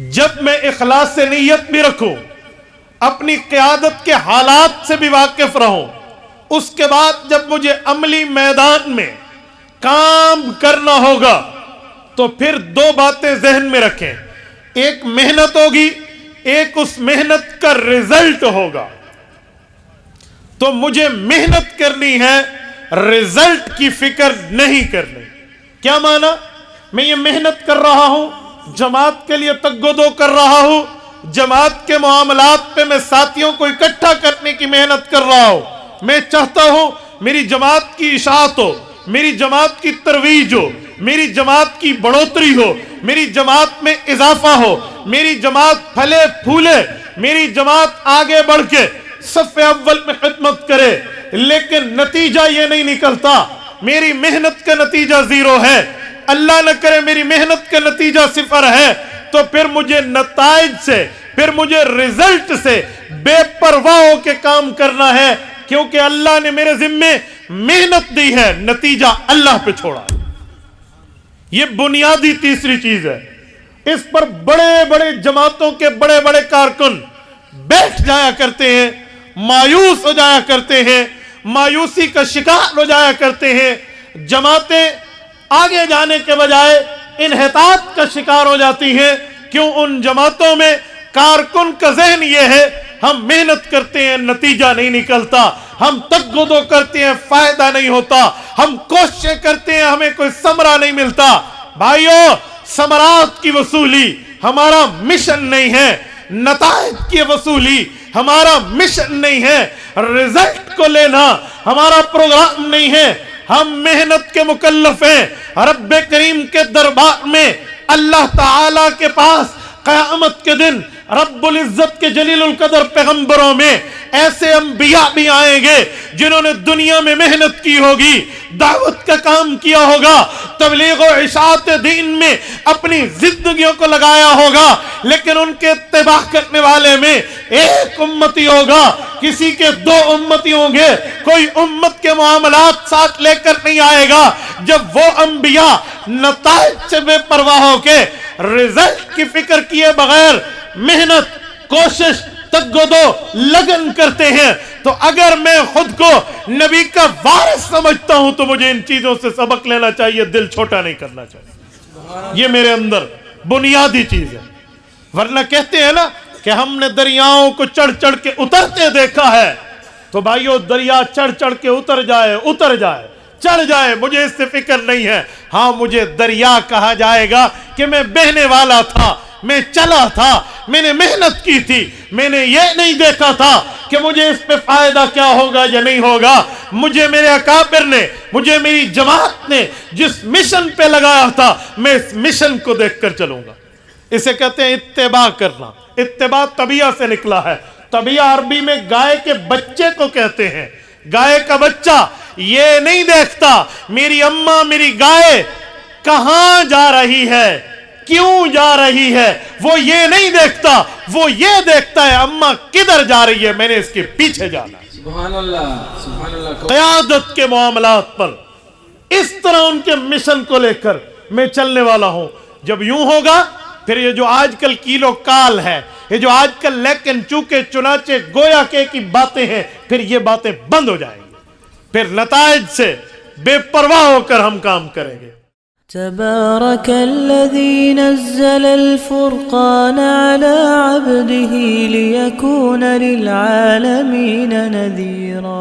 جب میں اخلاص سے نیت بھی رکھوں، اپنی قیادت کے حالات سے بھی واقف رہوں، اس کے بعد جب مجھے عملی میدان میں کام کرنا ہوگا تو پھر دو باتیں ذہن میں رکھیں، ایک محنت ہوگی، ایک اس محنت کا رزلٹ ہوگا۔ تو مجھے محنت کرنی ہے، رزلٹ کی فکر نہیں کرنی۔ کیا معنی؟ میں یہ محنت کر رہا ہوں، جماعت کے لیے تگ و دو کر رہا ہوں، جماعت کے معاملات پہ میں ساتھیوں کو اکٹھا کرنے کی محنت کر رہا ہوں، میں چاہتا ہوں میری جماعت کی اشاعت ہو، میری جماعت کی ترویج ہو، میری جماعت کی بڑھوتری ہو، میری جماعت میں اضافہ ہو، میری جماعت پھلے پھولے، میری جماعت آگے بڑھ کے صف اول میں خدمت کرے، لیکن نتیجہ یہ نہیں نکلتا، میری محنت کا نتیجہ زیرو ہے، اللہ نہ کرے میری محنت کا نتیجہ صفر ہے، تو پھر مجھے نتائج سے، پھر مجھے رزلٹ سے بے پرواہ ہو کے کام کرنا ہے، کیونکہ اللہ نے میرے ذمے محنت دی ہے، نتیجہ اللہ پہ چھوڑا ہے۔ یہ بنیادی تیسری چیز ہے، اس پر بڑے بڑے جماعتوں کے بڑے بڑے کارکن بیٹھ جایا کرتے ہیں، مایوس ہو جایا کرتے ہیں، مایوسی کا شکار ہو جایا کرتے ہیں، جماعتیں آگے جانے کے بجائے انحطاط کا شکار ہو جاتی ہیں۔ کیوں؟ ان جماعتوں میں کارکن کا ذہن یہ ہے، ہم محنت کرتے ہیں نتیجہ نہیں نکلتا، ہم تگ و دو کرتے ہیں فائدہ نہیں ہوتا، ہم کوششیں کرتے ہیں ہمیں کوئی ثمرہ نہیں ملتا۔ بھائیو، ثمرات کی وصولی ہمارا مشن نہیں ہے، نتائج کی وصولی ہمارا مشن نہیں ہے، رزلٹ کو لینا ہمارا پروگرام نہیں ہے۔ ہم محنت کے مکلف ہیں، رب کریم کے دربار میں اللہ تعالی کے پاس قیامت کے دن رب العزت کے جلیل القدر پیغمبروں میں ایسے انبیاء بھی آئیں گے جنہوں نے دنیا میں محنت کی ہوگی، دعوت کا کام کیا ہوگا، تبلیغ و اشاعت دین میں اپنی زندگیوں کو لگایا ہوگا، لیکن ان کے اتباع کرنے والے میں ایک امتی ہوگا، کسی کے دو امتی ہوں گے، کوئی امت کے معاملات ساتھ لے کر نہیں آئے گا۔ جب وہ انبیاء نتائج سے بے پرواہ ہو کے رزلٹ کی فکر کیے بغیر محنت، کوشش، تگ و دو، لگن کرتے ہیں، تو اگر میں خود کو نبی کا وارث سمجھتا ہوں تو مجھے ان چیزوں سے سبق لینا چاہیے، دل چھوٹا نہیں کرنا چاہیے۔ یہ میرے اندر بنیادی چیز ہے۔ ورنہ کہتے ہیں نا کہ ہم نے دریاؤں کو چڑھ چڑھ کے اترتے دیکھا ہے، تو بھائیو دریا چڑھ چڑھ کے اتر جائے، چڑھ جائے، مجھے اس سے فکر نہیں ہے۔ ہاں، مجھے دریا کہا جائے گا کہ میں بہنے والا تھا، میں چلا تھا، میں نے محنت کی تھی، میں نے یہ نہیں دیکھا تھا کہ مجھے اس پہ فائدہ کیا ہوگا یا نہیں ہوگا۔ مجھے میرے اکابر نے، مجھے میری جماعت نے جس مشن پہ لگایا تھا، میں اس مشن کو دیکھ کر چلوں گا۔ اسے کہتے ہیں اتباع کرنا۔ اتباع طبیعہ سے نکلا ہے۔ طبیعہ عربی میں گائے کے بچے کو کہتے ہیں۔ گائے کا بچہ یہ نہیں دیکھتا میری اماں، میری گائے کہاں جا رہی ہے، کیوں جا رہی ہے، وہ یہ نہیں دیکھتا، وہ یہ دیکھتا ہے اماں کدھر جا رہی ہے، میں نے اس کے پیچھے جانا ہے۔ سبحان اللہ، سبحان اللہ۔ قیادت کے معاملات پر اس طرح ان کے مشن کو لے کر میں چلنے والا ہوں۔ جب یوں ہوگا پھر یہ جو آج کل کیلو کال ہے، یہ جو آج کل لیکن چونکہ چنانچہ گویا کے کی باتیں ہیں، پھر یہ باتیں بند ہو جائیں گی، پھر نتائج سے بے پرواہ ہو کر ہم کام کریں گے۔ تبارك الذي نزل الفرقان على عبده ليكون للعالمين نذيرا